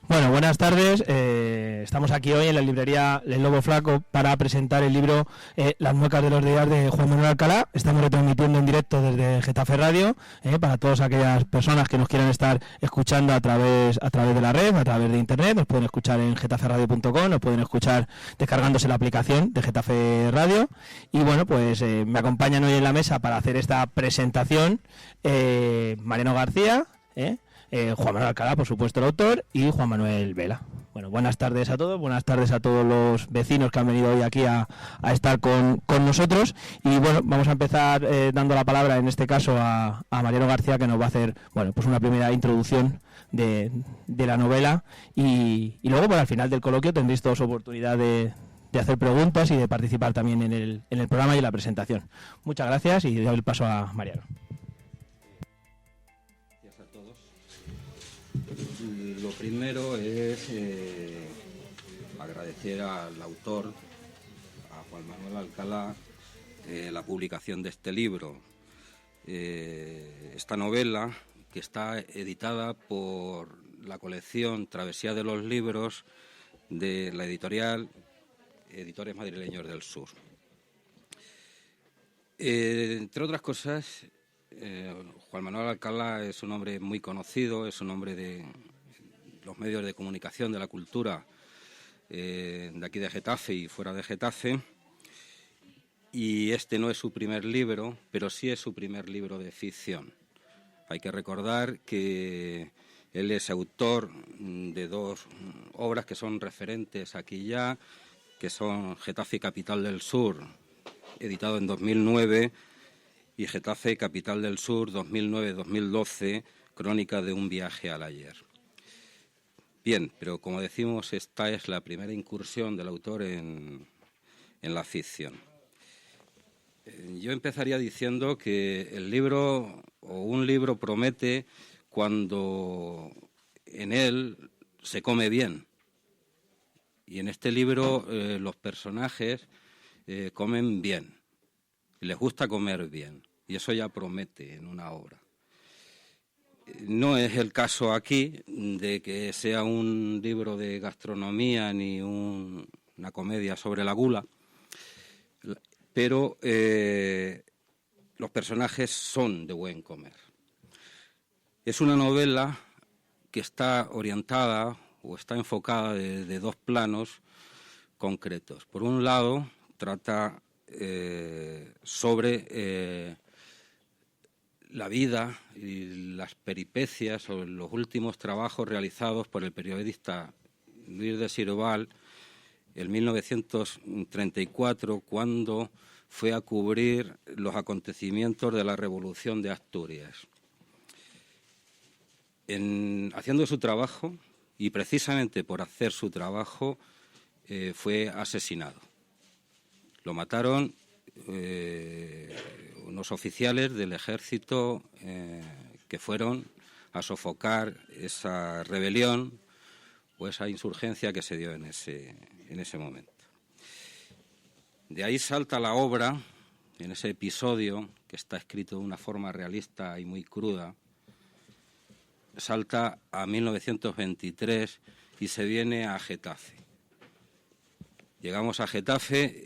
Bueno, buenas tardes. Estamos aquí hoy en la librería El Lobo Flaco para presentar el libro Las muecas de los días de Juan Manuel Alcalá. Estamos retransmitiendo en directo desde Getafe Radio para todas aquellas personas que nos quieran estar escuchando a través de la red, a través de internet. Nos pueden escuchar en getaferadio.com, nos pueden escuchar descargándose la aplicación de Getafe Radio. Y bueno, pues me acompañan hoy en la mesa para hacer esta presentación Mariano García, Juan Manuel Alcalá, por supuesto, el autor, y Juan Manuel Vela. Bueno, buenas tardes a todos, buenas tardes a todos los vecinos que han venido hoy aquí a estar con nosotros. Y bueno, vamos a empezar dando la palabra, en este caso, a Mariano García, que nos va a hacer, bueno, pues una primera introducción de la novela. Y luego, pues al final del coloquio, tendréis todos oportunidad de hacer preguntas y de participar también en el programa y en la presentación. Muchas gracias y doy el paso a Mariano. Lo primero es agradecer al autor, a Juan Manuel Alcalá, la publicación de este libro. Esta novela, que está editada por la colección Travesía de los Libros de la editorial Editores Madrileños del Sur. Entre otras cosas, Juan Manuel Alcalá es un hombre muy conocido, es un hombre de los medios de comunicación, de la cultura, de aquí de Getafe y fuera de Getafe. Y este no es su primer libro, pero sí es su primer libro de ficción. Hay que recordar que él es autor de dos obras que son referentes aquí ya, que son Getafe Capital del Sur, editado en 2009, y Getafe Capital del Sur 2009-2012, crónica de un viaje al ayer. Bien, pero como decimos, esta es la primera incursión del autor en la ficción. Yo empezaría diciendo que el libro, o un libro, promete cuando en él se come bien. Y en este libro los personajes comen bien, les gusta comer bien, y eso ya promete en una obra. No es el caso aquí de que sea un libro de gastronomía ni una comedia sobre la gula, pero los personajes son de buen comer. Es una novela que está orientada o está enfocada de dos planos concretos. Por un lado, trata sobre la vida y las peripecias o los últimos trabajos realizados por el periodista Luis de Siroval en 1934, cuando fue a cubrir los acontecimientos de la Revolución de Asturias. Haciendo su trabajo, y precisamente por hacer su trabajo, fue asesinado. Lo mataron unos oficiales del ejército que fueron a sofocar esa rebelión o esa insurgencia que se dio en ese momento. De ahí salta la obra, en ese episodio que está escrito de una forma realista y muy cruda, salta a 1923 y se viene a Getafe. Llegamos a Getafe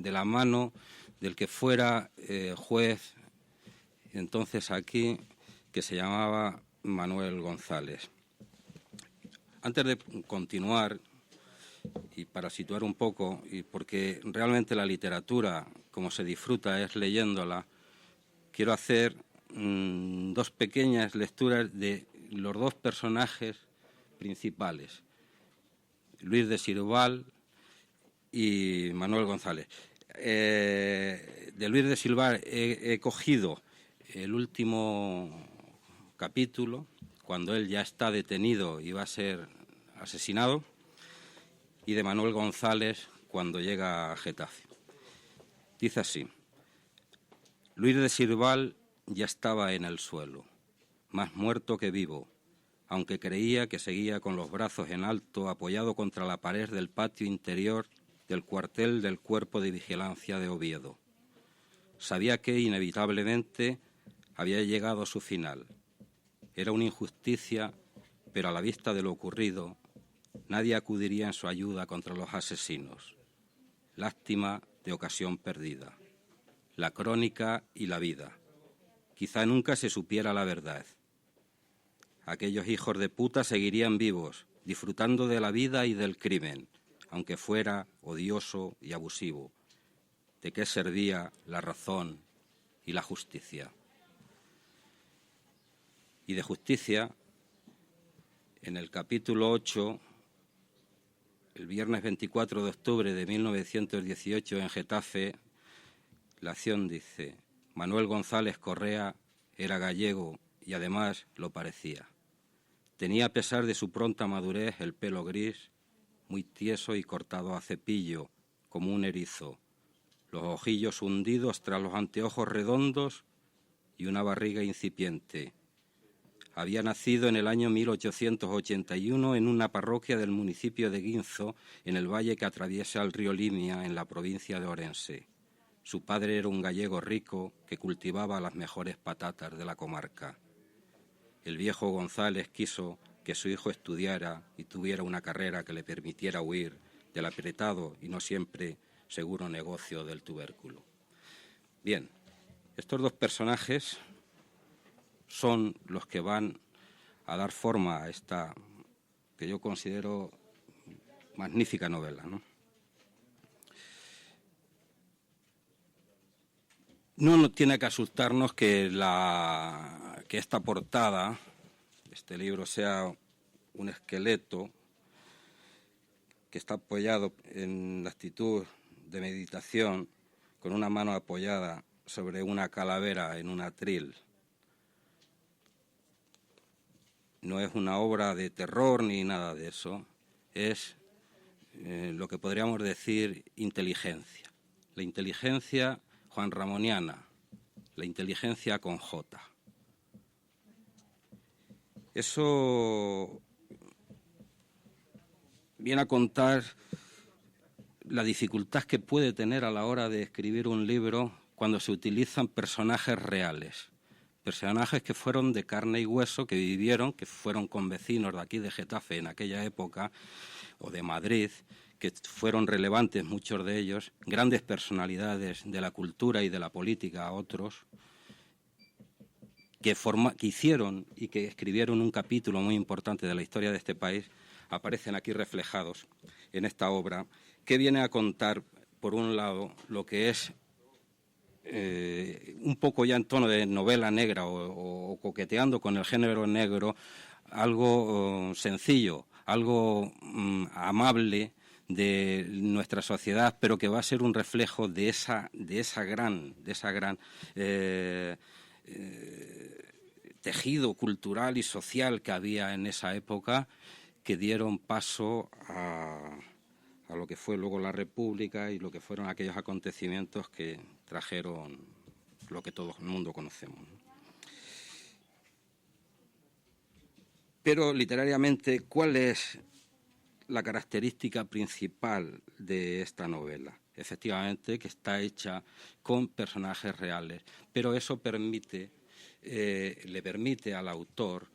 de la mano del que fuera juez entonces aquí, que se llamaba Manuel González. Antes de continuar, y para situar un poco, y porque realmente la literatura, como se disfruta, es leyéndola, quiero hacer dos pequeñas lecturas de los dos personajes principales, Luis de Siroval y Manuel González. De Luis de Siroval he cogido el último capítulo, cuando él ya está detenido y va a ser asesinado, y de Manuel González cuando llega a Getafe. Dice así: Luis de Siroval ya estaba en el suelo, más muerto que vivo, aunque creía que seguía con los brazos en alto, apoyado contra la pared del patio interior del cuartel del Cuerpo de Vigilancia de Oviedo. Sabía que, inevitablemente, había llegado a su final. Era una injusticia pero a la vista de lo ocurrido, nadie acudiría en su ayuda contra los asesinos. Lástima de ocasión perdida. La crónica y la vida. Quizá nunca se supiera la verdad. Aquellos hijos de puta seguirían vivos, disfrutando de la vida y del crimen, aunque fuera odioso y abusivo. ¿De qué servía la razón y la justicia? Y de justicia, en el capítulo 8, el viernes 24 de octubre de 1918 en Getafe, la acción dice: Manuel González Correa era gallego y además lo parecía. Tenía, a pesar de su pronta madurez, el pelo gris, muy tieso y cortado a cepillo, como un erizo, los ojillos hundidos tras los anteojos redondos y una barriga incipiente. Había nacido en el año 1881 en una parroquia del municipio de Guinzo, en el valle que atraviesa el río Limia, en la provincia de Orense. Su padre era un gallego rico que cultivaba las mejores patatas de la comarca. El viejo González quiso que su hijo estudiara y tuviera una carrera que le permitiera huir del apretado y no siempre seguro negocio del tubérculo. Bien, estos dos personajes son los que van a dar forma a esta, que yo considero magnífica novela, ¿no? No tiene que asustarnos que esta portada, este libro, sea un esqueleto que está apoyado en la actitud de meditación, con una mano apoyada sobre una calavera en un atril. No es una obra de terror ni nada de eso, es lo que podríamos decir inteligencia. La inteligencia juanramoniana, la inteligencia con J. Eso viene a contar la dificultad que puede tener a la hora de escribir un libro cuando se utilizan personajes reales. Personajes que fueron de carne y hueso, que vivieron, que fueron convecinos de aquí de Getafe en aquella época, o de Madrid, que fueron relevantes muchos de ellos, grandes personalidades de la cultura y de la política, otros, que hicieron y que escribieron un capítulo muy importante de la historia de este país, aparecen aquí reflejados en esta obra, que viene a contar, por un lado, lo que es un poco ya en tono de novela negra o coqueteando con el género negro, algo sencillo, algo amable de nuestra sociedad, pero que va a ser un reflejo de esa gran tejido cultural y social que había en esa época, que dieron paso a lo que fue luego la República y lo que fueron aquellos acontecimientos que trajeron lo que todo el mundo conocemos. Pero literariamente, ¿cuál es la característica principal de esta novela? Efectivamente, que está hecha con personajes reales, pero eso le permite al autor,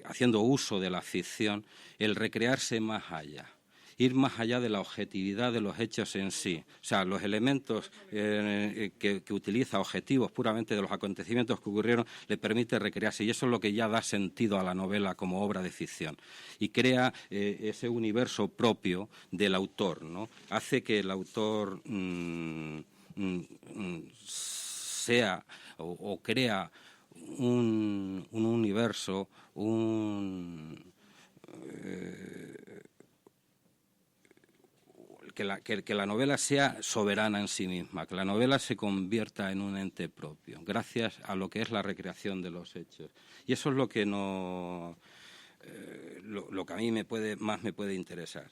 haciendo uso de la ficción, el recrearse más allá, ir más allá de la objetividad de los hechos en sí. O sea, los elementos que utiliza, objetivos puramente de los acontecimientos que ocurrieron, le permite recrearse, y eso es lo que ya da sentido a la novela como obra de ficción, y crea ese universo propio del autor, ¿no? Hace que el autor sea o crea un universo, que la novela sea soberana en sí misma, que la novela se convierta en un ente propio, gracias a lo que es la recreación de los hechos. Y eso es lo que lo que a mí más me puede interesar.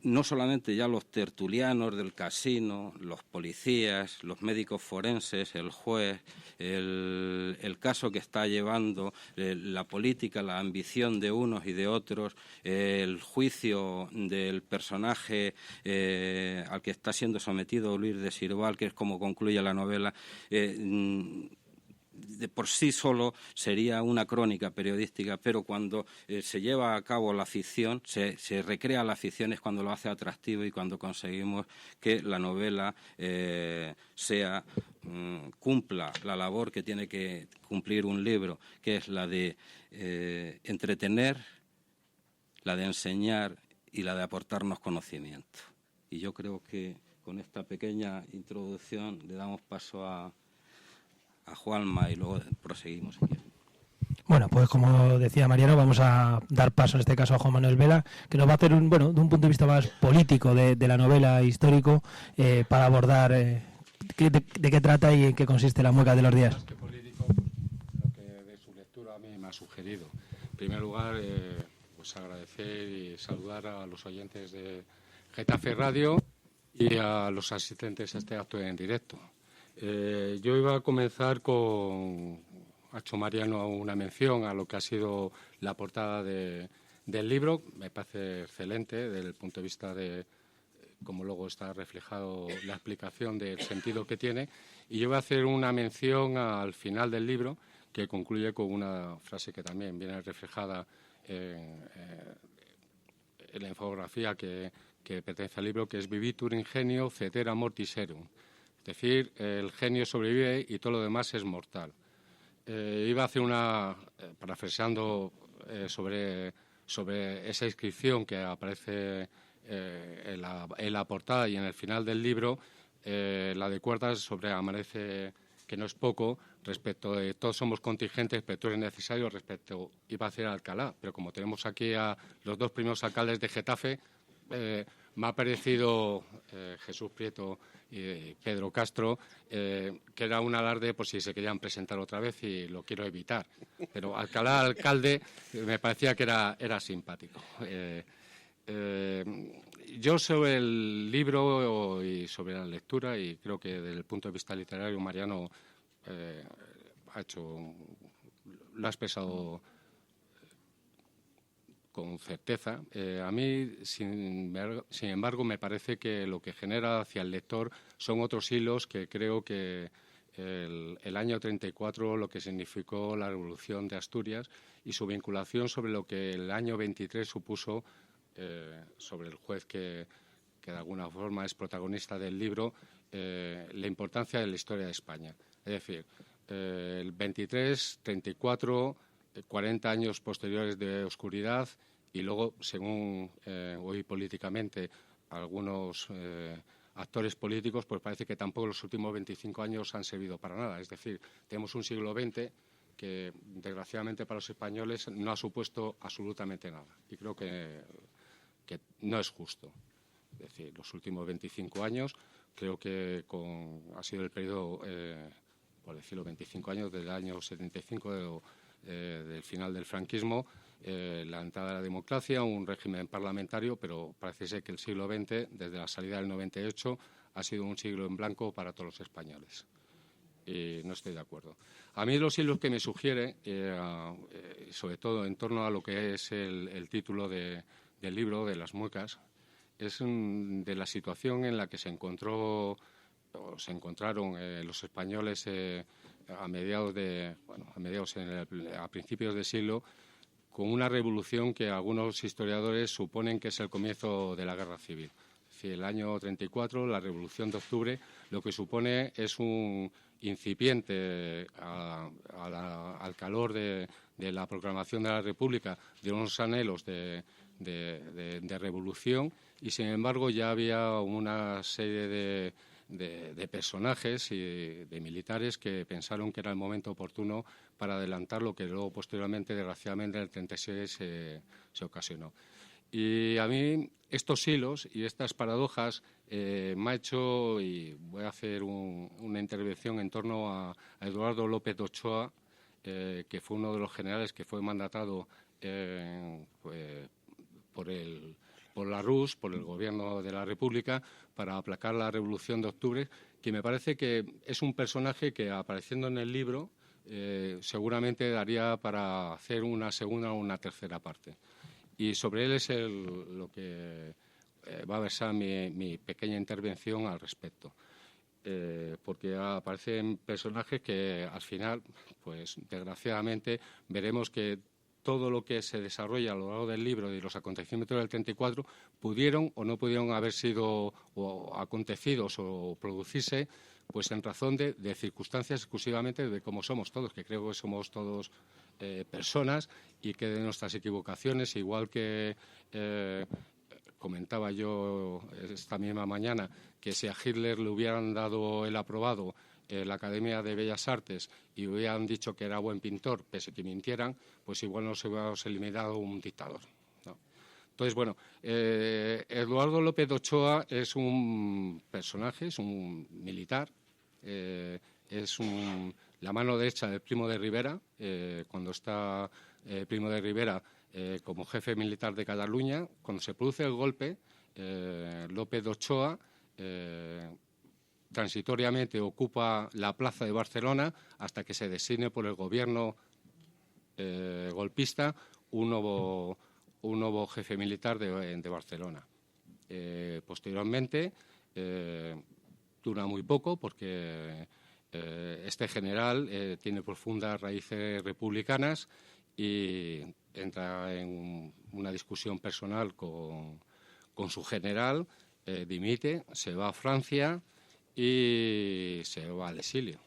No solamente ya los tertulianos del casino, los policías, los médicos forenses, el juez, el caso que está llevando la política, la ambición de unos y de otros, el juicio del personaje al que está siendo sometido Luis de Sirval, que es como concluye la novela, de por sí solo sería una crónica periodística, pero cuando se lleva a cabo la ficción, se recrea la ficción, es cuando lo hace atractivo y cuando conseguimos que la novela cumpla la labor que tiene que cumplir un libro, que es la de entretener, la de enseñar y la de aportarnos conocimiento. Y yo creo que con esta pequeña introducción le damos paso a Juanma y luego proseguimos. Bueno, pues como decía Mariano, vamos a dar paso en este caso a Juan Manuel Vela, que nos va a hacer de un punto de vista más político de la novela histórico, para abordar de qué trata y en qué consiste Las muecas de los días. Más que político, lo que de su lectura a mí me ha sugerido. En primer lugar, pues agradecer y saludar a los oyentes de Getafe Radio y a los asistentes a este acto en directo. Yo iba a comenzar ha hecho Mariano una mención a lo que ha sido la portada del libro. Me parece excelente desde el punto de vista de cómo luego está reflejado la explicación del sentido que tiene. Y yo voy a hacer una mención al final del libro que concluye con una frase que también viene reflejada en la infografía que pertenece al libro, que es Vivitur ingenio cetera mortis erum. Es decir, el genio sobrevive y todo lo demás es mortal. Iba a hacer parafraseando sobre esa inscripción que aparece en la portada y en el final del libro, la de cuerdas sobre amanece, que no es poco, respecto de todos somos contingentes, pero tú eres necesario, iba a hacer Alcalá, pero como tenemos aquí a los dos primeros alcaldes de Getafe, me ha parecido Jesús Prieto y Pedro Castro, que era un alarde por si se querían presentar otra vez y lo quiero evitar. Pero Alcalá, alcalde, me parecía que era simpático. Yo sobre el libro y sobre la lectura, y creo que desde el punto de vista literario Mariano lo ha expresado con certeza. A mí, sin embargo, me parece que lo que genera hacia el lector son otros hilos que creo que el año 34, lo que significó la Revolución de Asturias y su vinculación sobre lo que el año 23 supuso sobre el juez que de alguna forma es protagonista del libro, la importancia de la historia de España. Es decir, el 23, 34... 40 años posteriores de oscuridad y luego, según hoy políticamente algunos actores políticos, pues parece que tampoco los últimos 25 años han servido para nada. Es decir, tenemos un siglo XX que, desgraciadamente para los españoles, no ha supuesto absolutamente nada. Y creo que no es justo. Es decir, los últimos 25 años creo que ha sido el periodo, por decirlo, 25 años, del año 75 del final del franquismo, la entrada de la democracia, un régimen parlamentario, pero parece ser que el siglo XX, desde la salida del 98, ha sido un siglo en blanco para todos los españoles. Y no estoy de acuerdo. A mí los hilos que me sugiere, sobre todo en torno a lo que es el título del libro, de Las muecas, es de la situación en la que se encontraron los españoles a principios de siglo, con una revolución que algunos historiadores suponen que es el comienzo de la Guerra Civil. Es decir, el año 34, la Revolución de Octubre, lo que supone es un incipiente al calor de la proclamación de la República, de unos anhelos de revolución, y sin embargo ya había una serie de personajes y de militares que pensaron que era el momento oportuno para adelantar lo que luego posteriormente, desgraciadamente, en el 36 se ocasionó. Y a mí estos hilos y estas paradojas me ha hecho, y voy a hacer una intervención en torno a Eduardo López de Ochoa, que fue uno de los generales que fue mandatado por la RUS, por el Gobierno de la República, para aplacar la Revolución de Octubre, que me parece que es un personaje que, apareciendo en el libro, seguramente daría para hacer una segunda o una tercera parte. Y sobre él es lo que va a versar mi pequeña intervención al respecto. porque aparecen personajes que al final, pues desgraciadamente, veremos que todo lo que se desarrolla a lo largo del libro y los acontecimientos del 34 pudieron o no pudieron haber sido o acontecidos o producirse pues en razón de circunstancias exclusivamente de cómo somos todos, que creo que somos todos personas y que de nuestras equivocaciones, igual que comentaba yo esta misma mañana, que si a Hitler le hubieran dado el aprobado la Academia de Bellas Artes y hubieran dicho que era buen pintor, pese a que mintieran, pues igual nos hubiéramos eliminado un dictador, ¿no? Entonces, bueno, Eduardo López de Ochoa es un personaje, es un militar, es la mano derecha del Primo de Rivera, cuando está Primo de Rivera como jefe militar de Cataluña. Cuando se produce el golpe, López de Ochoa transitoriamente ocupa la plaza de Barcelona hasta que se designe por el gobierno golpista un nuevo jefe militar de Barcelona. Posteriormente, dura muy poco porque este general tiene profundas raíces republicanas y entra en una discusión personal con su general, dimite, se va a Francia y se va al exilio.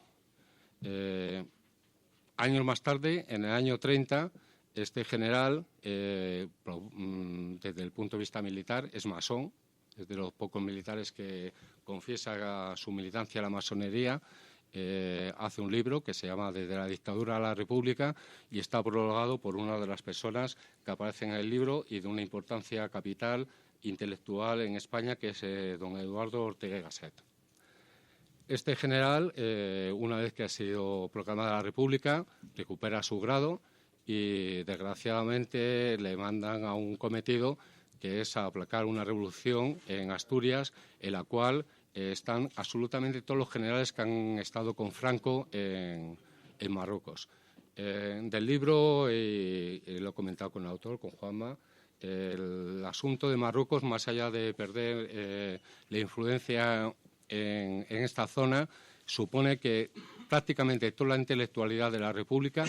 Años más tarde, en el año 30, este general, desde el punto de vista militar, es masón, es de los pocos militares que confiesa su militancia a la masonería. Hace un libro que se llama Desde la dictadura a la república y está prologado por una de las personas que aparecen en el libro y de una importancia capital intelectual en España, que es don Eduardo Ortega y Gasset. Este general, una vez que ha sido proclamada la república, recupera su grado y desgraciadamente le mandan a un cometido que es aplacar una revolución en Asturias, en la cual están absolutamente todos los generales que han estado con Franco en Marruecos. Del libro, lo he comentado con el autor, con Juanma, el asunto de Marruecos, más allá de perder la influencia en esta zona, supone que prácticamente toda la intelectualidad de la República,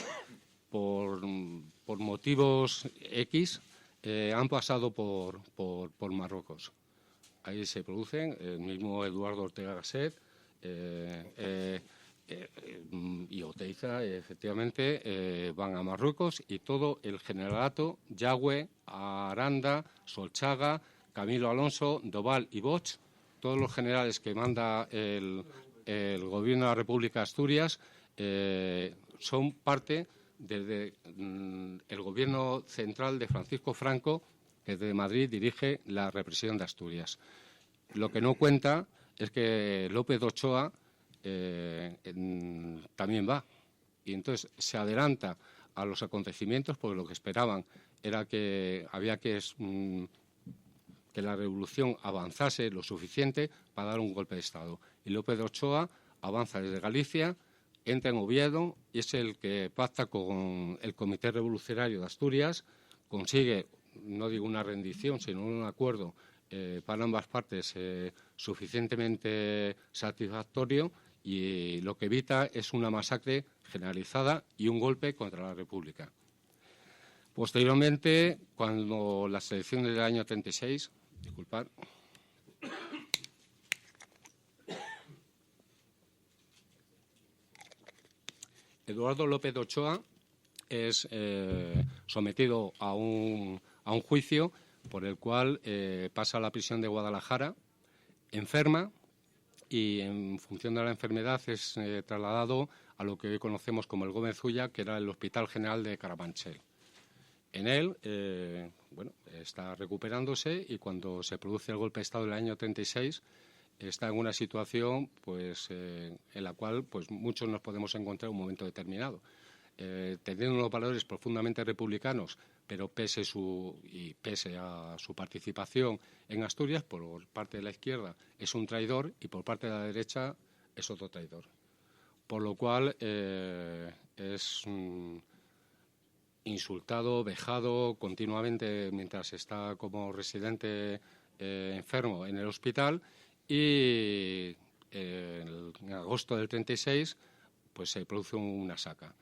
por motivos X, han pasado por Marruecos. Ahí se producen, el mismo Eduardo Ortega Gasset y Oteiza, efectivamente, van a Marruecos y todo el generalato, Yagüe, Aranda, Solchaga, Camilo Alonso, Doval y Bosch, todos los generales que manda el gobierno de la República de Asturias son parte del gobierno central de Francisco Franco, que desde Madrid dirige la represión de Asturias. Lo que no cuenta es que López de Ochoa también va. Y entonces se adelanta a los acontecimientos porque lo que esperaban era que había que la revolución avanzase lo suficiente para dar un golpe de Estado. Y López de Ochoa avanza desde Galicia, entra en Oviedo y es el que pacta con el Comité Revolucionario de Asturias, consigue, no digo una rendición, sino un acuerdo para ambas partes suficientemente satisfactorio, y lo que evita es una masacre generalizada y un golpe contra la República. Posteriormente, cuando las elecciones del año 36, disculpad, Eduardo López de Ochoa es sometido a un juicio por el cual pasa a la prisión de Guadalajara, enferma, y en función de la enfermedad es trasladado a lo que hoy conocemos como el Gómez Ulla, que era el Hospital General de Carabanchel. En él, está recuperándose, y cuando se produce el golpe de Estado del año 36, está en una situación en la cual muchos nos podemos encontrar en un momento determinado. Teniendo unos valores profundamente republicanos, pero pese a su participación en Asturias, por parte de la izquierda es un traidor y por parte de la derecha es otro traidor. Por lo cual es insultado, vejado continuamente mientras está como residente enfermo en el hospital, y en agosto del 36, pues se produce una saca.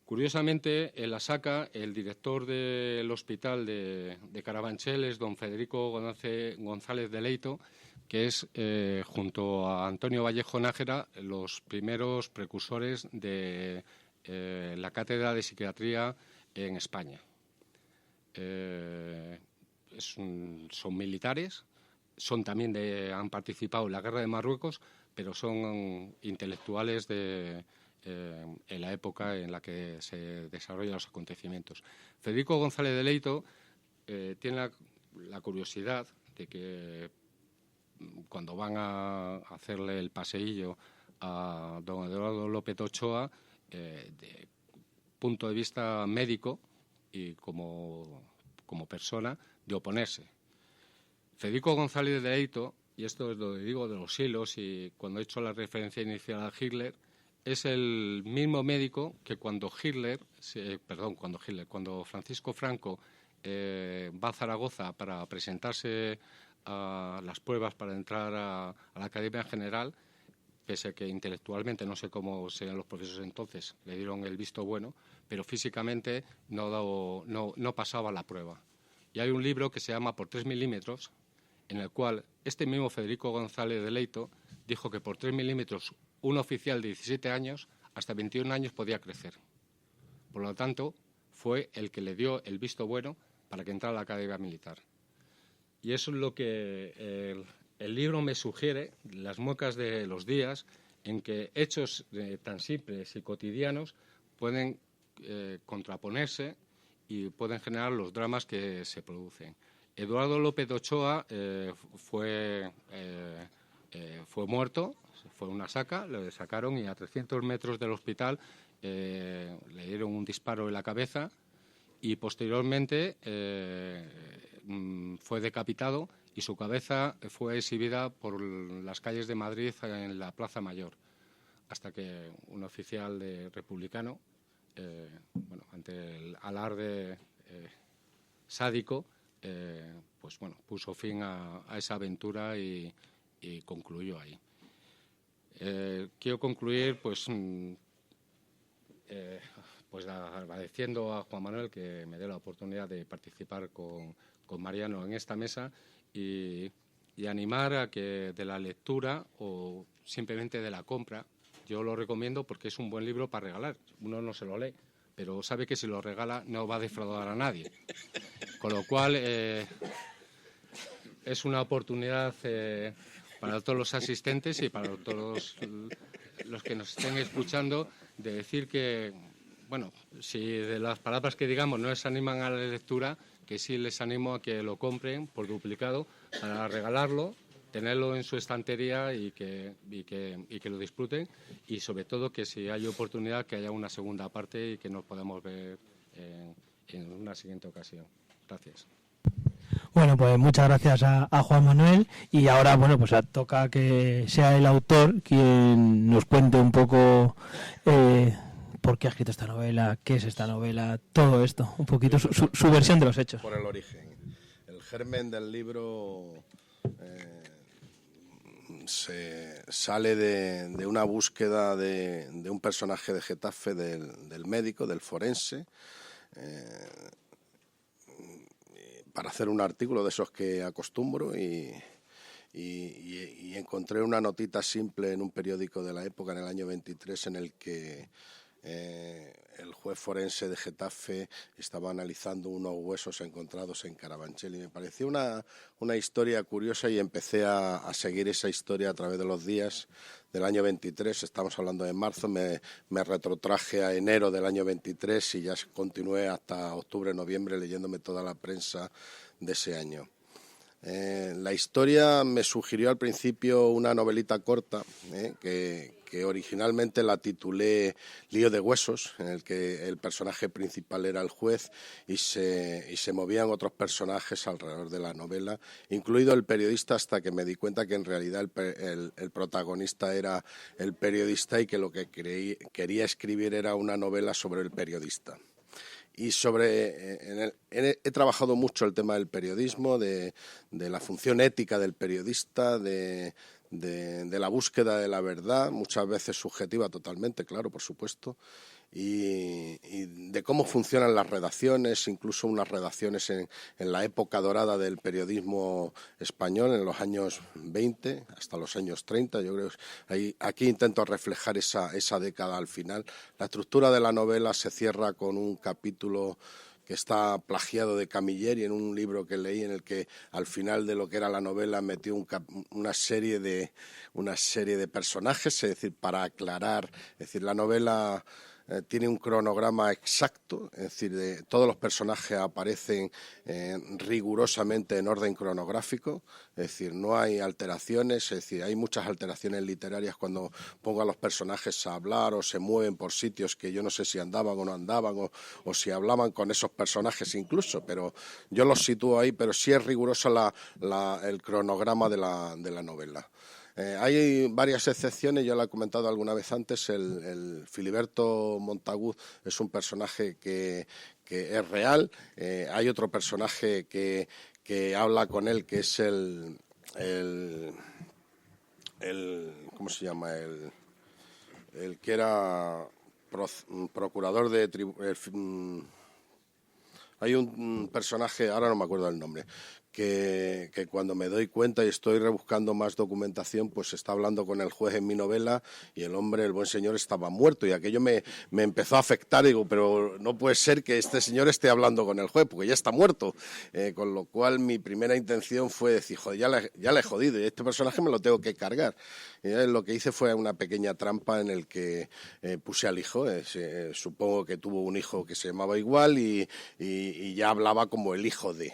Curiosamente, en la saca, el director del hospital de Carabanchel es don Federico González de Leito, que es, junto a Antonio Vallejo Nájera, los primeros precursores de la cátedra de psiquiatría en España. Son militares, han participado en la guerra de Marruecos, pero son intelectuales en la época en la que se desarrollan los acontecimientos. Federico González de Leito tiene la curiosidad de que cuando van a hacerle el paseillo a don Eduardo López de Ochoa, de punto de vista médico y como persona, de oponerse. Federico González de Leito, y esto es lo que digo de los hilos, y cuando he hecho la referencia inicial a Hitler, es el mismo médico que cuando Francisco Franco va a Zaragoza para presentarse a las pruebas para entrar a la Academia General, pese a que intelectualmente, no sé cómo serían los profesores entonces, le dieron el visto bueno, pero físicamente no pasaba la prueba. Y hay un libro que se llama Por 3 milímetros, en el cual este mismo Federico González de Leito dijo que por 3 milímetros un oficial de 17 años hasta 21 años podía crecer. Por lo tanto, fue el que le dio el visto bueno para que entrara a la Academia Militar. Y eso es lo que el libro me sugiere, las muecas de los días, en que hechos tan simples y cotidianos pueden contraponerse y pueden generar los dramas que se producen. Eduardo López de Ochoa fue muerto, fue una saca, le sacaron y a 300 metros del hospital le dieron un disparo en la cabeza y posteriormente fue decapitado y su cabeza fue exhibida por las calles de Madrid en la Plaza Mayor, hasta que un oficial republicano, ante el alarde sádico, puso fin a esa aventura y concluyó ahí. Quiero concluir agradeciendo a Juan Manuel que me dé la oportunidad de participar con Mariano en esta mesa y animar a que de la lectura o simplemente de la compra, yo lo recomiendo porque es un buen libro para regalar. Uno no se lo lee, pero sabe que si lo regala no va a defraudar a nadie. Con lo cual es una oportunidad para todos los asistentes y para todos los que nos estén escuchando de decir que, si de las palabras que digamos no les animan a la lectura, que sí les animo a que lo compren por duplicado para regalarlo, tenerlo en su estantería y que lo disfruten, y sobre todo que si hay oportunidad que haya una segunda parte y que nos podamos ver en una siguiente ocasión. Gracias. Bueno, pues muchas gracias a Juan Manuel, y ahora, pues toca que sea el autor quien nos cuente un poco por qué ha escrito esta novela, qué es esta novela, todo esto, un poquito su versión de los hechos. Por el origen. El germen del libro se sale de una búsqueda de un personaje de Getafe, del médico, del forense, para hacer un artículo de esos que acostumbro y encontré una notita simple en un periódico de la época, en el año 23, en el que el juez forense de Getafe estaba analizando unos huesos encontrados en Carabanchel y me pareció una historia curiosa y empecé a seguir esa historia a través de los días del año 23, estamos hablando de marzo, me retrotraje a enero del año 23 y ya continué hasta octubre, noviembre leyéndome toda la prensa de ese año. La historia me sugirió al principio una novelita corta que originalmente la titulé Lío de huesos, en el que el personaje principal era el juez y se movían otros personajes alrededor de la novela, incluido el periodista, hasta que me di cuenta que en realidad el protagonista era el periodista y que lo que quería escribir era una novela sobre el periodista. Y he trabajado mucho el tema del periodismo, de la función ética del periodista, de de la búsqueda de la verdad, muchas veces subjetiva totalmente, claro, por supuesto, y de cómo funcionan las redacciones, incluso unas redacciones en la época dorada del periodismo español, en los años 20 hasta los años 30. Yo creo que aquí intento reflejar esa década al final. La estructura de la novela se cierra con un capítulo que está plagiado de Camilleri, en un libro que leí, en el que al final de lo que era la novela metió una serie de personajes, es decir, para aclarar, es decir, la novela tiene un cronograma exacto, es decir, todos los personajes aparecen rigurosamente en orden cronográfico, es decir, no hay alteraciones, es decir, hay muchas alteraciones literarias cuando pongo a los personajes a hablar o se mueven por sitios que yo no sé si andaban o no andaban o si hablaban con esos personajes incluso, pero yo los sitúo ahí, pero sí es rigurosa el cronograma de la novela. Hay varias excepciones, yo lo he comentado alguna vez antes, el Filiberto Montagut es un personaje que es real, hay otro personaje que habla con él, que es el ¿cómo se llama? El que era procurador de hay un personaje, ahora no me acuerdo el nombre, que cuando me doy cuenta y estoy rebuscando más documentación, pues está hablando con el juez en mi novela y el buen señor, estaba muerto, y aquello me empezó a afectar. Digo, pero no puede ser que este señor esté hablando con el juez, porque ya está muerto. Con lo cual mi primera intención fue decir, joder, ya le he jodido y este personaje me lo tengo que cargar. Y lo que hice fue una pequeña trampa en el que puse al hijo. Supongo que tuvo un hijo que se llamaba igual y ya hablaba como el hijo de...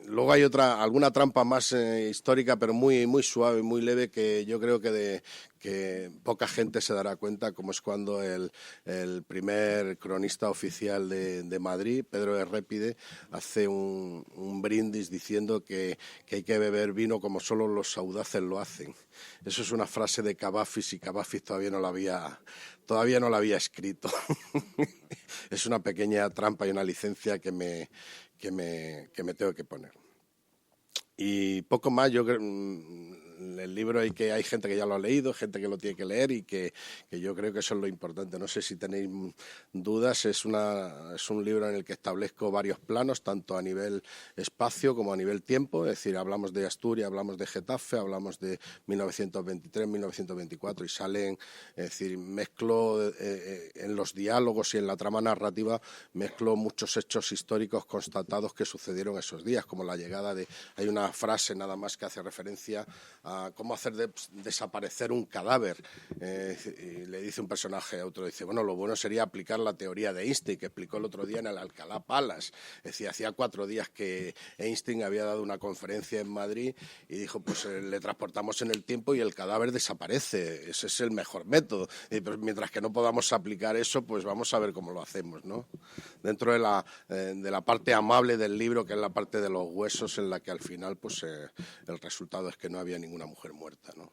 Luego hay alguna trampa más histórica, pero muy, muy suave, muy leve, que yo creo que poca gente se dará cuenta, como es cuando el primer cronista oficial de Madrid, Pedro Errépide, hace un brindis diciendo que hay que beber vino como solo los audaces lo hacen. Eso es una frase de Cavafis, y Cavafis todavía no la había escrito. Es una pequeña trampa y una licencia que me tengo que poner. Y poco más. El libro hay gente que ya lo ha leído, gente que lo tiene que leer, y que yo creo que eso es lo importante. No sé si tenéis dudas. Es un libro en el que establezco varios planos, tanto a nivel espacio como a nivel tiempo. Es decir, hablamos de Asturias, hablamos de Getafe, hablamos de 1923, 1924, y salen, es decir, mezclo en los diálogos y en la trama narrativa, mezclo muchos hechos históricos constatados que sucedieron esos días, como la llegada hay una frase nada más que hace referencia a cómo hacer desaparecer un cadáver. Y le dice un personaje a otro, dice, bueno, lo bueno sería aplicar la teoría de Einstein, que explicó el otro día en el Alcalá Palace. Es decir, hacía 4 días que Einstein había dado una conferencia en Madrid y dijo, pues le transportamos en el tiempo y el cadáver desaparece. Ese es el mejor método. Pero mientras que no podamos aplicar eso, pues vamos a ver cómo lo hacemos, ¿no? Dentro de la parte amable del libro, que es la parte de los huesos, en la que al final pues el resultado es que no había ninguna mujer muerta, ¿no?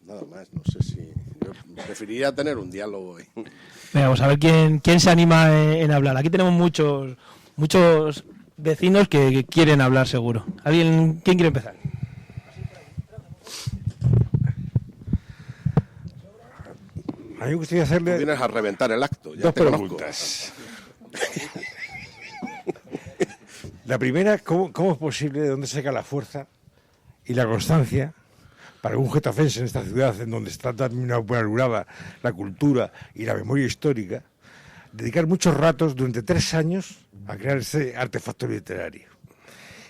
Nada más, no sé si... Yo preferiría tener un diálogo. Vamos a ver quién se anima en hablar. Aquí tenemos muchos vecinos que quieren hablar seguro. ¿Quién quiere empezar? A mí me gustaría hacerle... Tú vienes a reventar el acto. Ya dos te preguntas. La primera, ¿cómo es posible, de dónde saca la fuerza y la constancia para un getafense en esta ciudad, en donde está tan inaugurada la cultura y la memoria histórica, dedicar muchos ratos durante 3 años a crear ese artefacto literario?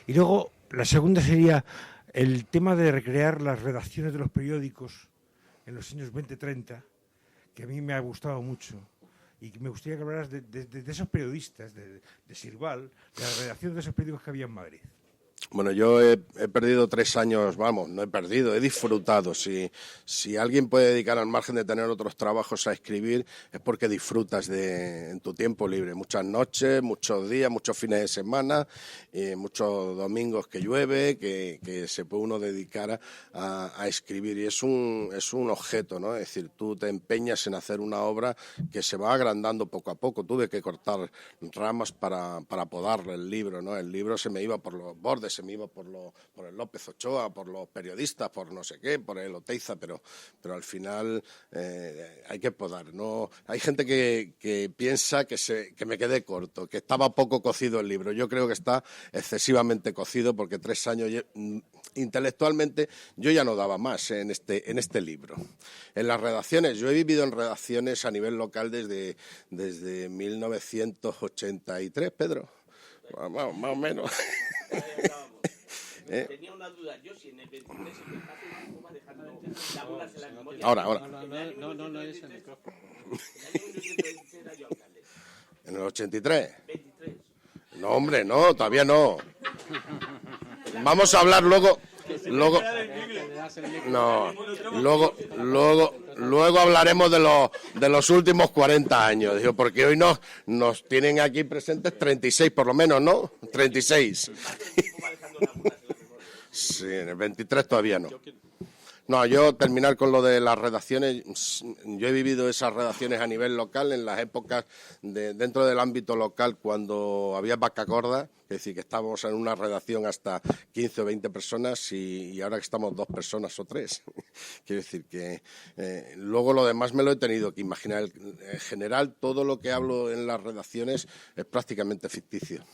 Y luego, la segunda sería el tema de recrear las redacciones de los periódicos en los años 20-30, que a mí me ha gustado mucho. Y me gustaría que hablaras de esos periodistas, de Sirval, de la redacción de esos periódicos que había en Madrid. Bueno, yo he perdido 3 años, vamos, no he perdido, he disfrutado. Si alguien puede dedicar al margen de tener otros trabajos a escribir, es porque disfrutas en tu tiempo libre. Muchas noches, muchos días, muchos fines de semana, muchos domingos que llueve, que se puede uno dedicar a escribir. Y es un objeto, ¿no? Es decir, tú te empeñas en hacer una obra que se va agrandando poco a poco. Tuve que cortar ramas para podar el libro, ¿no? El libro se me iba por los bordes, se me iba por el López Ochoa, por los periodistas, por no sé qué, por el Oteiza, pero al final hay que podar, ¿no? Hay gente que piensa que me quedé corto, que estaba poco cocido el libro. Yo creo que está excesivamente cocido porque 3 años intelectualmente yo ya no daba más en este libro. En las redacciones, yo he vivido en redacciones a nivel local desde 1983, Pedro, más o menos. Tenía una duda, yo si en el 23 va dejando lagunas en la memoria. Ahora. No es el micrófono. ¿En el 83? 23. No, hombre, no, todavía no. Vamos a hablar luego. No, luego hablaremos de los últimos 40 años, digo, porque hoy nos tienen aquí presentes 36 por lo menos, ¿no? 36. Sí, en el 23 todavía no. No, yo terminar con lo de las redacciones, yo he vivido esas redacciones a nivel local en las épocas dentro del ámbito local cuando había vaca gorda, es decir, que estábamos en una redacción hasta 15 o 20 personas y ahora que estamos 2 personas o 3. Quiero decir que luego lo demás me lo he tenido que imaginar. En general, todo lo que hablo en las redacciones es prácticamente ficticio.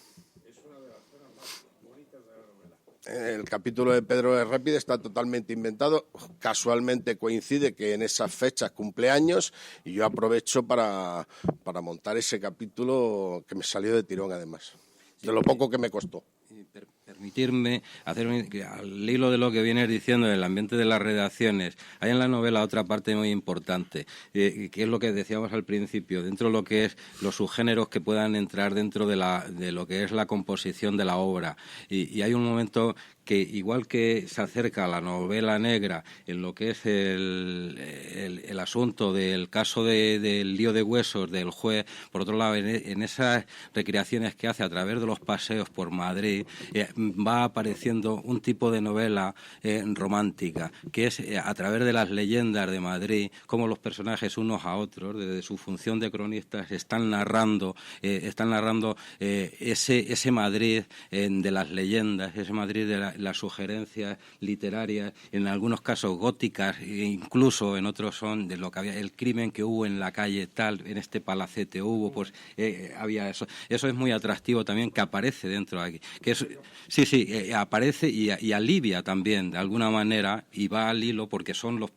El capítulo de Pedro de Répide está totalmente inventado. Casualmente coincide que en esas fechas cumpleaños y yo aprovecho para montar ese capítulo que me salió de tirón, además, de lo poco que me costó. Permitirme hacer al hilo de lo que vienes diciendo en el ambiente de las redacciones. Hay en la novela otra parte muy importante, que es lo que decíamos al principio, dentro de lo que es los subgéneros que puedan entrar dentro de lo que es la composición de la obra. Y hay un momento que, igual que se acerca a la novela negra en lo que es el asunto del caso del lío de huesos del juez, por otro lado, en esas recreaciones que hace a través de los paseos por Madrid, va apareciendo un tipo de novela romántica, que es a través de las leyendas de Madrid, cómo los personajes unos a otros, desde su función de cronistas, están narrando ese Madrid de las leyendas, ese Madrid de las sugerencias literarias, en algunos casos góticas, e incluso en otros son de lo que había, el crimen que hubo en la calle tal, en este palacete hubo, pues había eso. Eso es muy atractivo también, que aparece dentro de aquí. Que es, sí, aparece y alivia también, de alguna manera, y va al hilo porque son los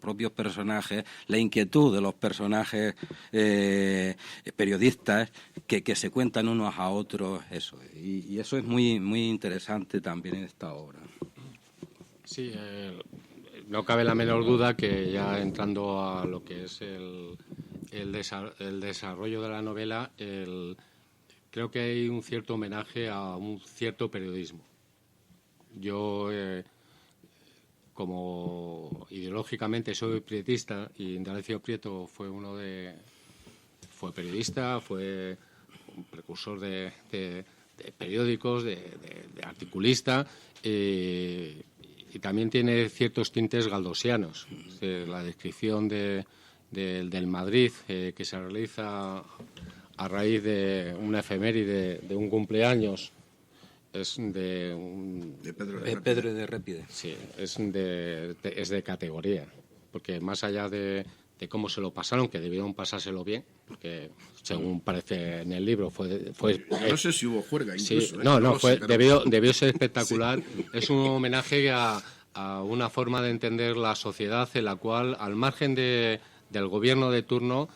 propios personajes, la inquietud de los personajes periodistas que se cuentan unos a otros, eso. Y eso es muy, muy interesante también en esta obra. Sí, no cabe la menor duda que ya entrando a lo que es el desarrollo de la novela, creo que hay un cierto homenaje a un cierto periodismo. Yo, como ideológicamente soy prietista, y Indalecio Prieto fue periodista, fue un precursor de periódicos, de articulista, y también tiene ciertos tintes galdosianos. La descripción del Madrid que se realiza a raíz de una efeméride de un cumpleaños es de Pedro de Répide. Sí, es de categoría, porque más allá de cómo se lo pasaron, que debieron pasárselo bien, porque según parece en el libro no sé si hubo juerga incluso. Sí, debió ser espectacular. Sí. Es un homenaje a una forma de entender la sociedad en la cual, al margen del gobierno de turno,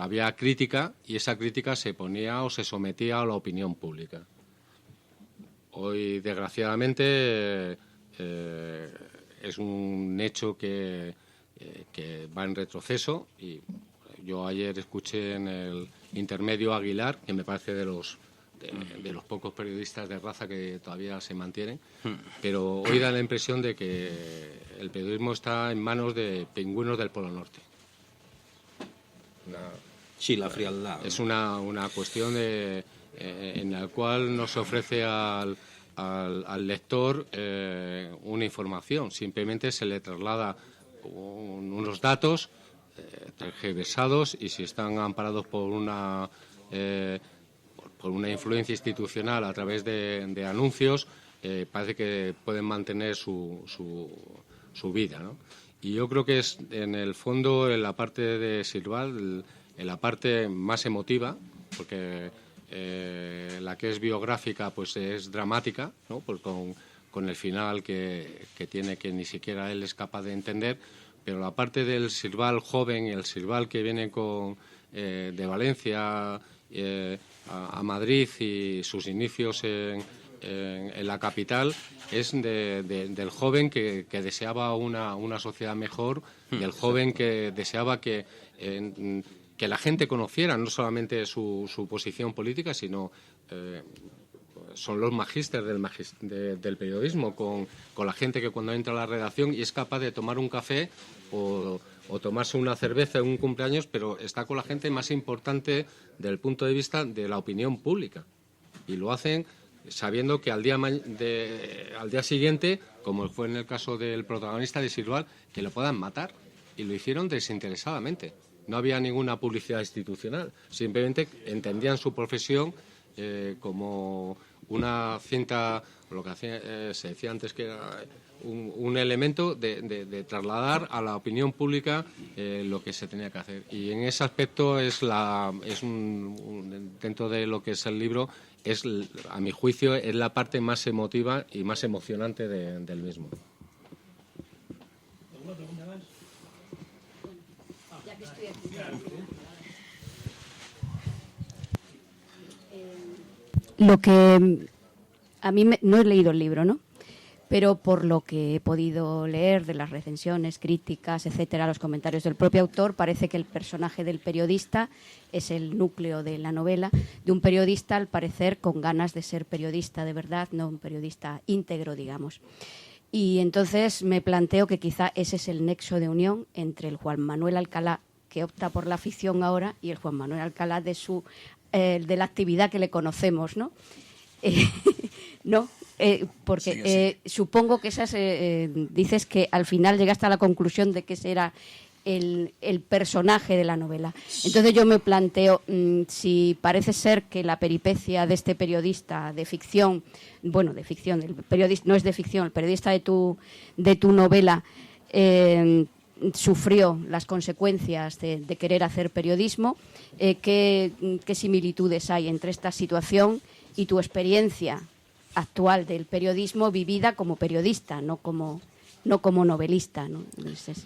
había crítica, y esa crítica se ponía o se sometía a la opinión pública. Hoy, desgraciadamente, es un hecho que va en retroceso, y yo ayer escuché en el intermedio Aguilar, que me parece de los de los pocos periodistas de raza que todavía se mantienen, pero hoy da la impresión de que el periodismo está en manos de pingüinos del Polo Norte. Sí, la frialdad. Es una cuestión en la cual no se ofrece al lector una información, simplemente se le traslada unos datos tergiversados, y si están amparados por una influencia institucional a través de anuncios, parece que pueden mantener su vida, ¿no? Y yo creo que es, en el fondo, en la parte de Sirval, en la parte más emotiva, porque la que es biográfica pues es dramática, ¿no? Pues con el final que tiene, que ni siquiera él es capaz de entender, pero la parte del Sirval joven, el Sirval que viene de Valencia a Madrid y sus inicios en la capital, es del joven que deseaba una sociedad mejor, del joven que deseaba que la gente conociera no solamente su posición política, sino son los magísteres del periodismo, con la gente que cuando entra a la redacción y es capaz de tomar un café o tomarse una cerveza en un cumpleaños, pero está con la gente más importante desde el punto de vista de la opinión pública. Y lo hacen sabiendo que al día siguiente, como fue en el caso del protagonista de Sirval, que lo puedan matar. Y lo hicieron desinteresadamente. No había ninguna publicidad institucional. Simplemente entendían su profesión como una cinta, lo que se decía antes que era un elemento de trasladar a la opinión pública lo que se tenía que hacer. Y en ese aspecto dentro de lo que es el libro, a mi juicio, es la parte más emotiva y más emocionante del mismo. ¿Alguna pregunta más? Ya que estoy aquí. Lo que a mí no he leído el libro, ¿no? Pero por lo que he podido leer de las recensiones, críticas, etcétera, los comentarios del propio autor, parece que el personaje del periodista es el núcleo de la novela, de un periodista, al parecer, con ganas de ser periodista de verdad, no un periodista íntegro, digamos. Y entonces me planteo que quizá ese es el nexo de unión entre el Juan Manuel Alcalá, que opta por la ficción ahora, y el Juan Manuel Alcalá de la actividad que le conocemos, ¿no? No, porque sí. Supongo que dices que al final llegaste a la conclusión de que ese era el personaje de la novela. Entonces yo me planteo si parece ser que la peripecia de este periodista de ficción, el periodista no es de ficción, el periodista de tu novela sufrió las consecuencias de querer hacer periodismo. ¿Qué similitudes hay entre esta situación y tu experiencia actual del periodismo vivida como periodista, no como novelista, ¿no?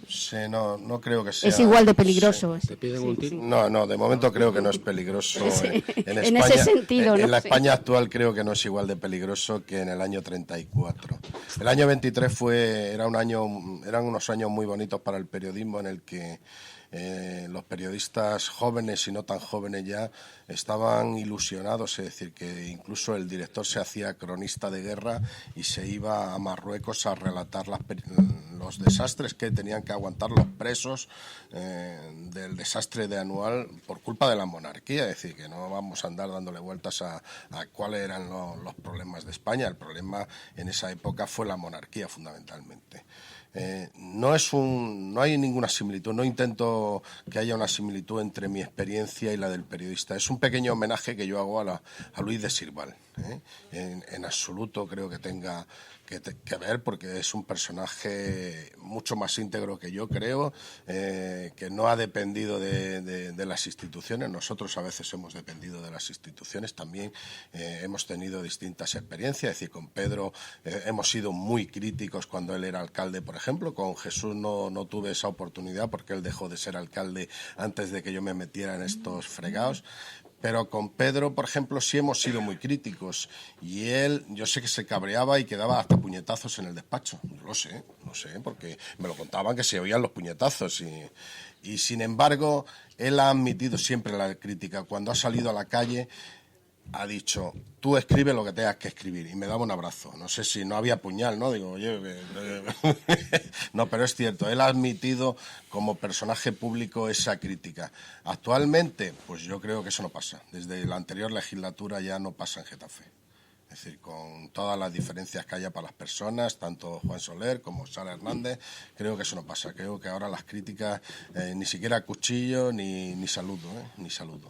Sí, no creo que sea... Es igual de peligroso. Sí. ¿Te piden un tiro? No, de momento creo que no es peligroso. Sí. En España, ese sentido, en la España actual creo que no es igual de peligroso que en el año 34. El año 23 eran unos años muy bonitos para el periodismo, en el que los periodistas jóvenes y no tan jóvenes ya estaban ilusionados, es decir, que incluso el director se hacía cronista de guerra y se iba a Marruecos a relatar los desastres que tenían que aguantar los presos del desastre de Anual por culpa de la monarquía. Es decir, que no vamos a andar dándole vueltas a cuáles eran los problemas de España. El problema en esa época fue la monarquía, fundamentalmente. No hay ninguna similitud, no intento que haya una similitud entre mi experiencia y la del periodista. Es un pequeño homenaje que yo hago a Luis de Sirval. En absoluto creo que tenga que ver, porque es un personaje mucho más íntegro que yo creo, que no ha dependido de las instituciones. Nosotros a veces hemos dependido de las instituciones, también hemos tenido distintas experiencias. Es decir, con Pedro hemos sido muy críticos cuando él era alcalde, por ejemplo. Con Jesús no tuve esa oportunidad porque él dejó de ser alcalde antes de que yo me metiera en estos fregados. Pero con Pedro, por ejemplo, sí hemos sido muy críticos. Y él, yo sé que se cabreaba y quedaba hasta puñetazos en el despacho. Lo sé, porque me lo contaban que se oían los puñetazos. Y sin embargo, él ha admitido siempre la crítica. Cuando ha salido a la calle, ha dicho, tú escribe lo que tengas que escribir, y me daba un abrazo. No sé si no había puñal, ¿no? Digo, oye, no, pero es cierto, él ha admitido como personaje público esa crítica. Actualmente, pues yo creo que eso no pasa. Desde la anterior legislatura ya no pasa en Getafe. Es decir, con todas las diferencias que haya para las personas, tanto Juan Soler como Sara Hernández, creo que eso no pasa. Creo que ahora las críticas, ni siquiera cuchillo ni saludo, ni saludo.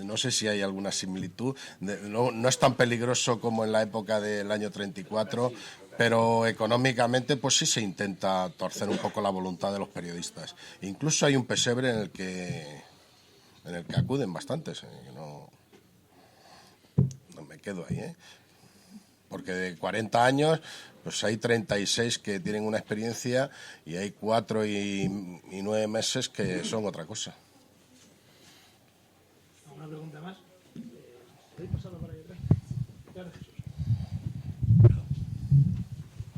No sé si hay alguna similitud. No es tan peligroso como en la época del año 34, pero económicamente pues sí se intenta torcer un poco la voluntad de los periodistas. Incluso hay un pesebre en el que acuden bastantes. No me quedo ahí, porque de 40 años pues hay 36 que tienen una experiencia y hay 4 y 9 meses que son otra cosa. ¿Una pregunta más?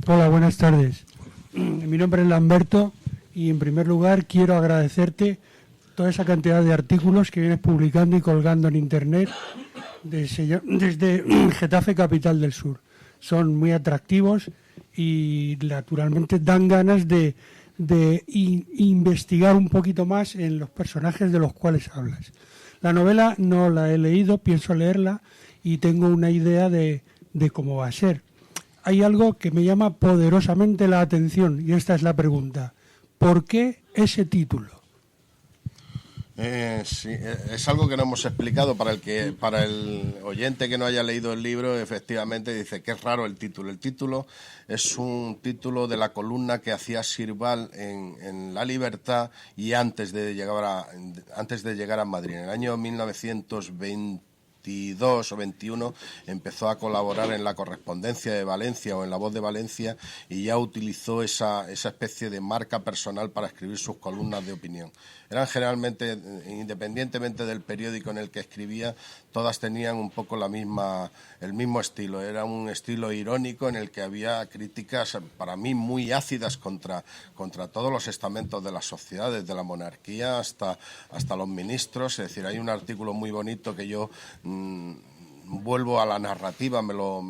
Hola, buenas tardes. Mi nombre es Lamberto y en primer lugar quiero agradecerte toda esa cantidad de artículos que vienes publicando y colgando en Internet desde Getafe Capital del Sur. Son muy atractivos y naturalmente dan ganas de investigar un poquito más en los personajes de los cuales hablas. La novela no la he leído, pienso leerla y tengo una idea de cómo va a ser. Hay algo que me llama poderosamente la atención y esta es la pregunta. ¿Por qué ese título? Sí, es algo que no hemos explicado para el oyente que no haya leído el libro. Efectivamente dice que es raro el título. El título es un título de la columna que hacía Sirval en La Libertad y antes de llegar a Madrid. En el año 1922 o 21 empezó a colaborar en La Correspondencia de Valencia o en La Voz de Valencia y ya utilizó esa especie de marca personal para escribir sus columnas de opinión. Eran generalmente, independientemente del periódico en el que escribía, todas tenían un poco el mismo estilo. Era un estilo irónico en el que había críticas, para mí, muy ácidas contra todos los estamentos de la sociedad, desde la monarquía hasta los ministros. Es decir, hay un artículo muy bonito que yo vuelvo a la narrativa, me lo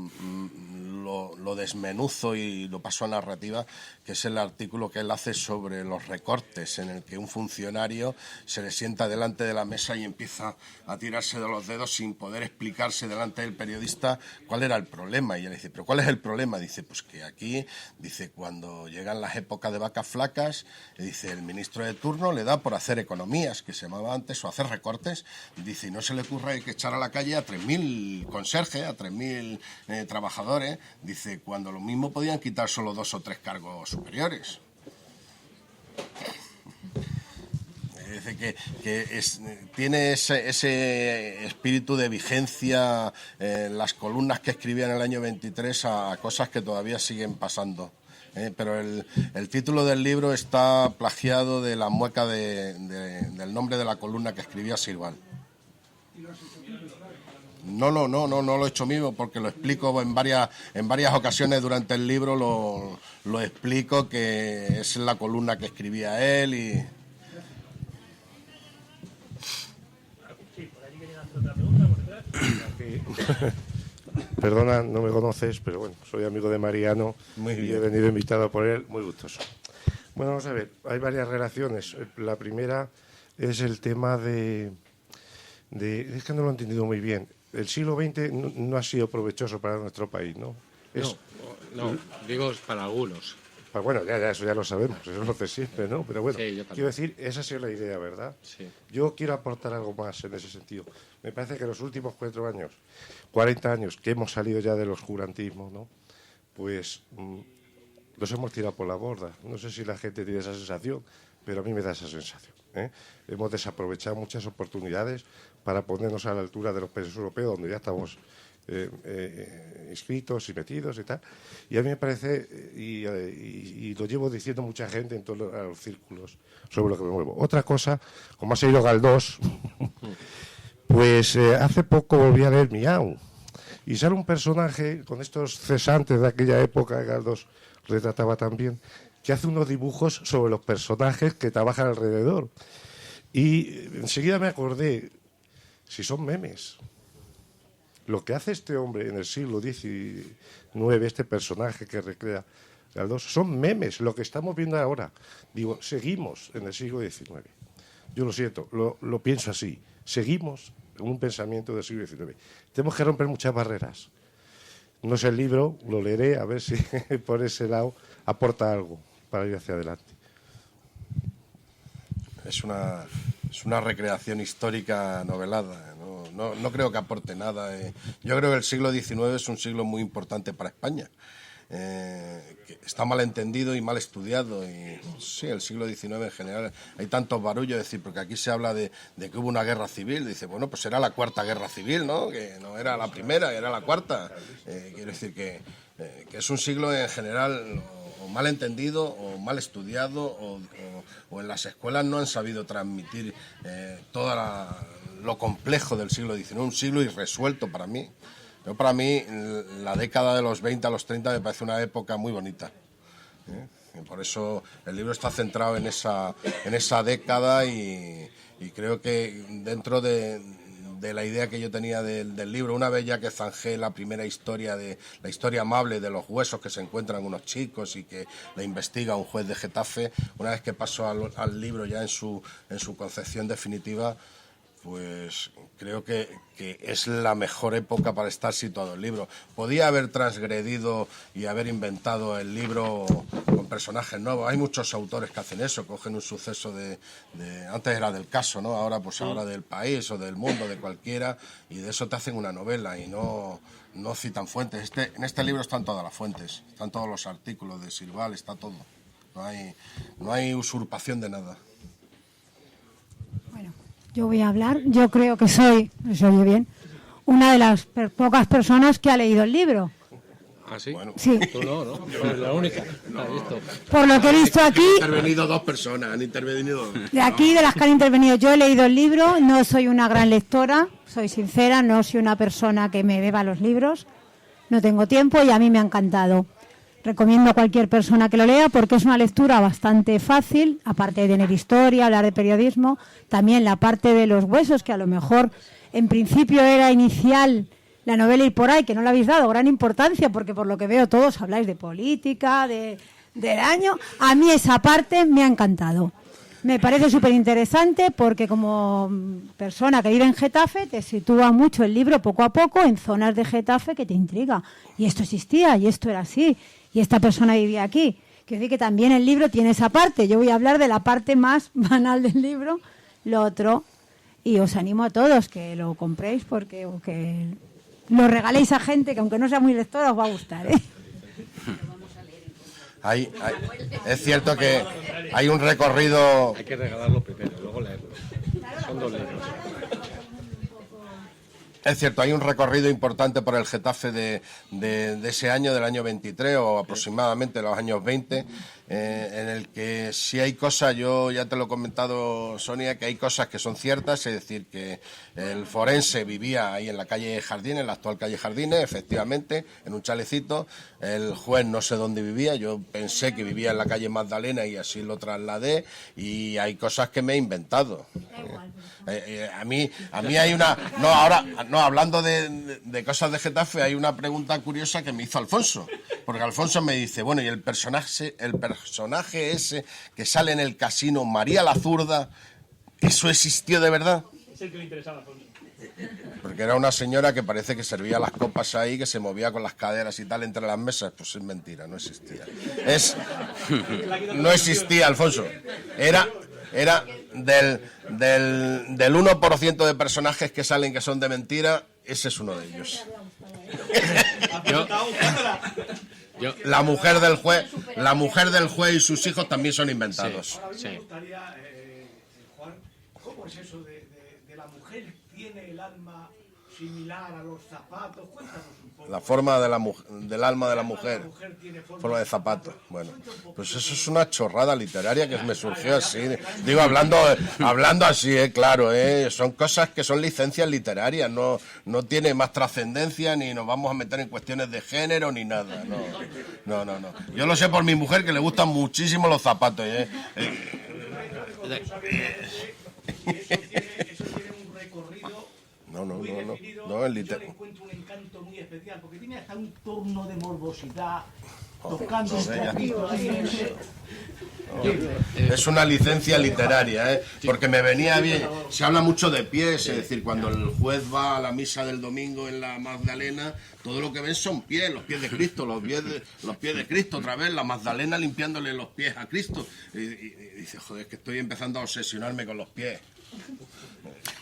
desmenuzo y lo paso a narrativa, que es el artículo que él hace sobre los recortes, en el que un funcionario se le sienta delante de la mesa y empieza a tirarse de los dedos sin poder explicarse delante del periodista cuál era el problema. Y él dice, ¿pero cuál es el problema? Dice, pues que aquí, dice, cuando llegan las épocas de vacas flacas, dice, el ministro de turno le da por hacer economías, que se llamaba antes, o hacer recortes, dice, y no se le ocurre que echar a la calle a 3.000 conserjes, a 3.000 trabajadores, dice, cuando lo mismo podían quitar solo 2 o 3 cargos superiores. Dice que tiene ese espíritu de vigencia en las columnas que escribía en el año 23 a cosas que todavía siguen pasando. Pero el título del libro está plagiado de la mueca del nombre de la columna que escribía Sirval. No lo he hecho mío porque lo explico en varias ocasiones durante el libro, lo explico, que es la columna que escribía él y... Sí, por ahí querían hacer otra pregunta, por detrás. Perdona, no me conoces, pero bueno, soy amigo de Mariano y he venido invitado por él, muy gustoso. Bueno, vamos a ver, hay varias relaciones. La primera es el tema es que no lo he entendido muy bien. El siglo XX no ha sido provechoso para nuestro país, ¿no? No, digo para algunos. Bueno, ya, eso ya lo sabemos, eso lo sé siempre, ¿no? Pero bueno, sí, quiero decir, esa ha sido la idea, ¿verdad? Sí. Yo quiero aportar algo más en ese sentido. Me parece que los últimos 40 años que hemos salido ya del oscurantismo, ¿no? Pues los hemos tirado por la borda. No sé si la gente tiene esa sensación, pero a mí me da esa sensación. Hemos desaprovechado muchas oportunidades para ponernos a la altura de los países europeos, donde ya estamos inscritos y metidos y tal. Y a mí me parece, y lo llevo diciendo mucha gente en todos los círculos sobre lo que me muevo. Otra cosa, como ha sido Galdós, pues hace poco volví a leer Miau. Y sale un personaje con estos cesantes de aquella época, que Galdós retrataba también, que hace unos dibujos sobre los personajes que trabajan alrededor. Y enseguida me acordé, si son memes. Lo que hace este hombre en el siglo XIX, este personaje que recrea Galdós, son memes, lo que estamos viendo ahora. Digo, seguimos en el siglo XIX. Yo lo siento, lo pienso así. Seguimos en un pensamiento del siglo XIX. Tenemos que romper muchas barreras. No sé el libro, lo leeré a ver si por ese lado aporta algo para ir hacia adelante. Es una recreación histórica novelada. No creo que aporte nada. Yo creo que el siglo XIX es un siglo muy importante para España. Que está mal entendido y mal estudiado. Y sí, el siglo XIX en general hay tantos barullos, es decir, porque aquí se habla de que hubo una guerra civil. Dice, bueno, pues era la cuarta guerra civil, ¿no? Que no era la primera, era la cuarta. Quiero decir que es un siglo en general o mal entendido o mal estudiado o en las escuelas no han sabido transmitir todo lo complejo del siglo XIX, un siglo irresuelto para mí. Para mí, la década de los 20 a los 30 me parece una época muy bonita. Y por eso el libro está centrado en esa década y creo que dentro de la idea que yo tenía del libro, una vez ya que zanjé la primera historia, la historia amable de los huesos que se encuentran unos chicos y que la investiga un juez de Getafe, una vez que paso al libro ya en su concepción definitiva, pues creo que es la mejor época para estar situado el libro. Podía haber transgredido y haber inventado el libro con personajes nuevos. Hay muchos autores que hacen eso, cogen un suceso antes era del caso, ¿no? Ahora del país o del mundo, de cualquiera, y de eso te hacen una novela y no citan fuentes. En este libro están todas las fuentes, están todos los artículos de Sirval, está todo. No hay usurpación de nada. Yo voy a hablar. Yo creo que soy, se oye bien, una de las pocas personas que ha leído el libro. ¿Ah, sí? Bueno, sí. Tú no, eres la única. No. Por lo que he visto aquí... Han intervenido dos personas, De aquí, de las que han intervenido, yo he leído el libro, no soy una gran lectora, soy sincera, no soy una persona que me beba los libros, no tengo tiempo y a mí me ha encantado. Recomiendo a cualquier persona que lo lea porque es una lectura bastante fácil, aparte de tener historia, hablar de periodismo, también la parte de los huesos, que a lo mejor en principio era inicial la novela ir por ahí, que no le habéis dado gran importancia porque por lo que veo todos habláis de política, de daño. A mí esa parte me ha encantado. Me parece súper interesante porque como persona que vive en Getafe te sitúa mucho el libro poco a poco en zonas de Getafe que te intriga. Y esto existía, y esto era así, y esta persona vivía aquí. Quiero decir que también el libro tiene esa parte. Yo voy a hablar de la parte más banal del libro, lo otro, y os animo a todos que lo compréis porque o que lo regaléis a gente que aunque no sea muy lectora os va a gustar, ¿eh? Es cierto que hay un recorrido... Hay que regalarlo primero, luego leerlo. Son dos libros. Es cierto, hay un recorrido importante por el Getafe de ese año, del año 23 o aproximadamente los años 20, en el que sí hay cosas, yo ya te lo he comentado, Sonia, que hay cosas que son ciertas, es decir, que el forense vivía ahí en la calle Jardines, en la actual calle Jardines, efectivamente, en un chalecito. El juez no sé dónde vivía, yo pensé que vivía en la calle Magdalena y así lo trasladé, y hay cosas que me he inventado. A mí hay una... hablando de cosas de Getafe, hay una pregunta curiosa que me hizo Alfonso, porque Alfonso me dice, bueno, y el personaje ese que sale en el casino, María la Zurda, ¿eso existió de verdad? Es el que le interesaba a Alfonso. Porque era una señora que parece que servía las copas ahí, que se movía con las caderas y tal entre las mesas. Pues es mentira, no existía. No existía, Alfonso. Era del 1% de personajes que salen que son de mentira, ese es uno de ellos. La mujer del juez y sus hijos también son inventados. Sí. Me gustaría, Juan, ¿cómo es eso de la mujer tiene el alma similar a los zapatos? Cuéntanos un poco. La forma del alma de la mujer, forma de zapato. Bueno, pues eso es una chorrada literaria que me surgió así. Digo, hablando así, claro, son cosas que son licencias literarias, no tiene más trascendencia, ni nos vamos a meter en cuestiones de género, ni nada. No. Yo lo sé por mi mujer, que le gustan muchísimo los zapatos. Eso tiene un recorrido No, el yo le encuentro un encanto muy especial, porque tiene hasta un tono de morbosidad, tocando un poquito ahí. Es una licencia literaria, porque me venía bien. Se habla mucho de pies, es decir, cuando el juez va a la misa del domingo en la Magdalena, todo lo que ven son pies, los pies de Cristo, los pies de Cristo, otra vez la Magdalena limpiándole los pies a Cristo. Y dice, joder, es que estoy empezando a obsesionarme con los pies.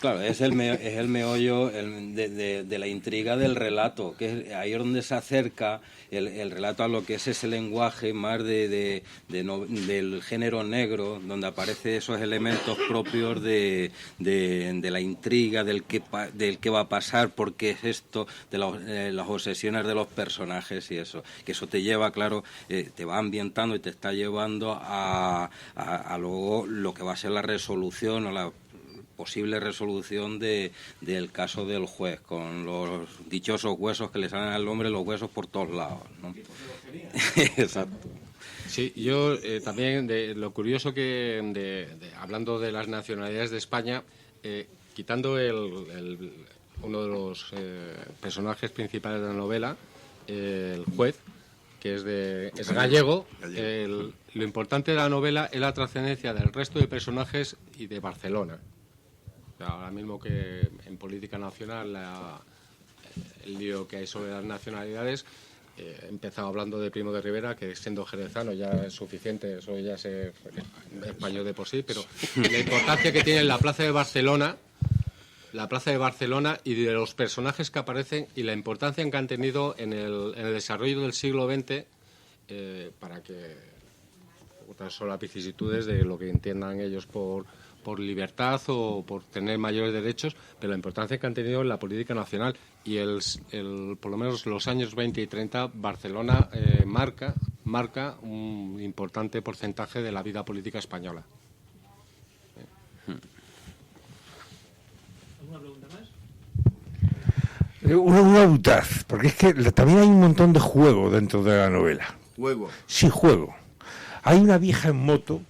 Claro, es el meollo de la intriga del relato, que es ahí donde se acerca el relato a lo que es ese lenguaje más del género negro, donde aparecen esos elementos propios de la intriga, del que va a pasar, por qué es esto, de las obsesiones de los personajes y eso. Que eso te lleva, claro, te va ambientando y te está llevando a luego lo que va a ser la resolución o la posible resolución del caso del juez, con los dichosos huesos que le salen al hombre, los huesos por todos lados, ¿no? Exacto. Sí, yo también, de lo curioso que, hablando de las nacionalidades de España, quitando uno de los personajes principales de la novela, el juez, que es gallego, lo importante de la novela es la trascendencia del resto de personajes y de Barcelona. Ahora mismo que en política nacional el lío que hay sobre las nacionalidades, he empezado hablando de Primo de Rivera, que siendo jerezano ya es suficiente, eso ya es español de por sí, pero la importancia que tiene la Plaza de Barcelona y de los personajes que aparecen y la importancia que han tenido en el desarrollo del siglo XX para que otras son las vicisitudes de lo que entiendan ellos por libertad o por tener mayores derechos, pero la importancia que han tenido en la política nacional y por lo menos los años 20 y 30, Barcelona marca un importante porcentaje de la vida política española. ¿Alguna pregunta más? Una butaz, porque es que también hay un montón de juego dentro de la novela. ¿Juego? Sí, juego. Hay una vieja en moto,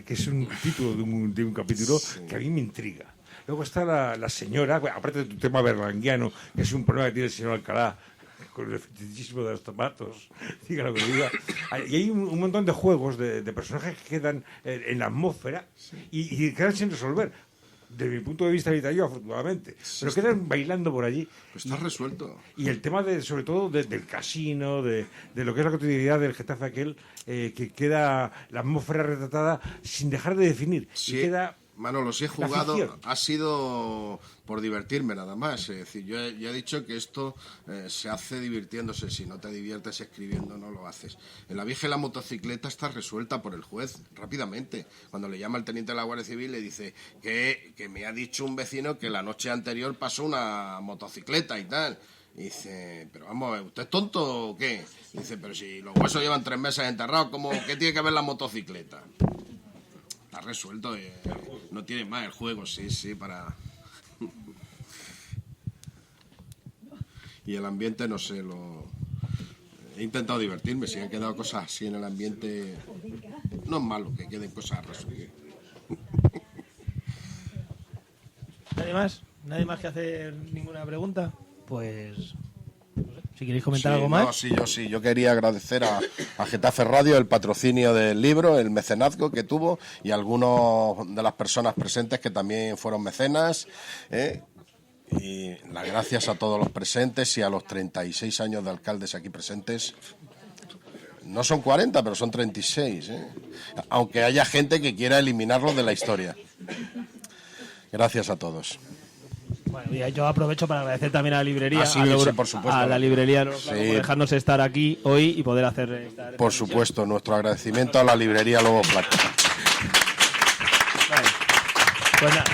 que es un título de un capítulo que a mí me intriga. Luego está la señora, aparte de tu tema berlanguiano, que es un problema que tiene el señor Alcalá con el fetichismo de los zapatos, diga lo que diga. Y hay un montón de juegos de personajes que quedan en la atmósfera y quedan sin resolver. Desde mi punto de vista literario, afortunadamente. Pero quedan bailando por allí. Pues está resuelto. Y el tema, sobre todo, del casino, de lo que es la cotidianidad del Getafe aquel, que queda la atmósfera retratada sin dejar de definir. Sí, y queda Manolo, si he jugado, ha sido por divertirme nada más. Es decir, yo he dicho que esto se hace divirtiéndose. Si no te diviertes escribiendo, no lo haces. En La vieja y la motocicleta está resuelta por el juez rápidamente. Cuando le llama al teniente de la Guardia Civil, le dice que me ha dicho un vecino que la noche anterior pasó una motocicleta y tal. Y dice, pero vamos, ¿usted es tonto o qué? Y dice, pero si los huesos llevan 3 meses enterrados, ¿qué tiene que ver la motocicleta? Está resuelto, no tiene más el juego, sí, para... Y el ambiente, no sé, he intentado divertirme, si han quedado cosas así en el ambiente, no es malo que queden cosas resueltas. ¿Nadie más que hacer ninguna pregunta? Pues... Si queréis comentar algo más. No, sí, yo quería agradecer a Getafe Radio el patrocinio del libro, el mecenazgo que tuvo y algunos de las personas presentes que también fueron mecenas. Y las gracias a todos los presentes y a los 36 años de alcaldes aquí presentes. No son 40, pero son 36. Aunque haya gente que quiera eliminarlos de la historia. Gracias a todos. Bueno, y yo aprovecho para agradecer también a la librería, sí, por supuesto, a la librería por dejarnos estar aquí hoy y poder hacer esta por supuesto, nuestro agradecimiento a la librería Lobo Flaco. Vale. Pues nada.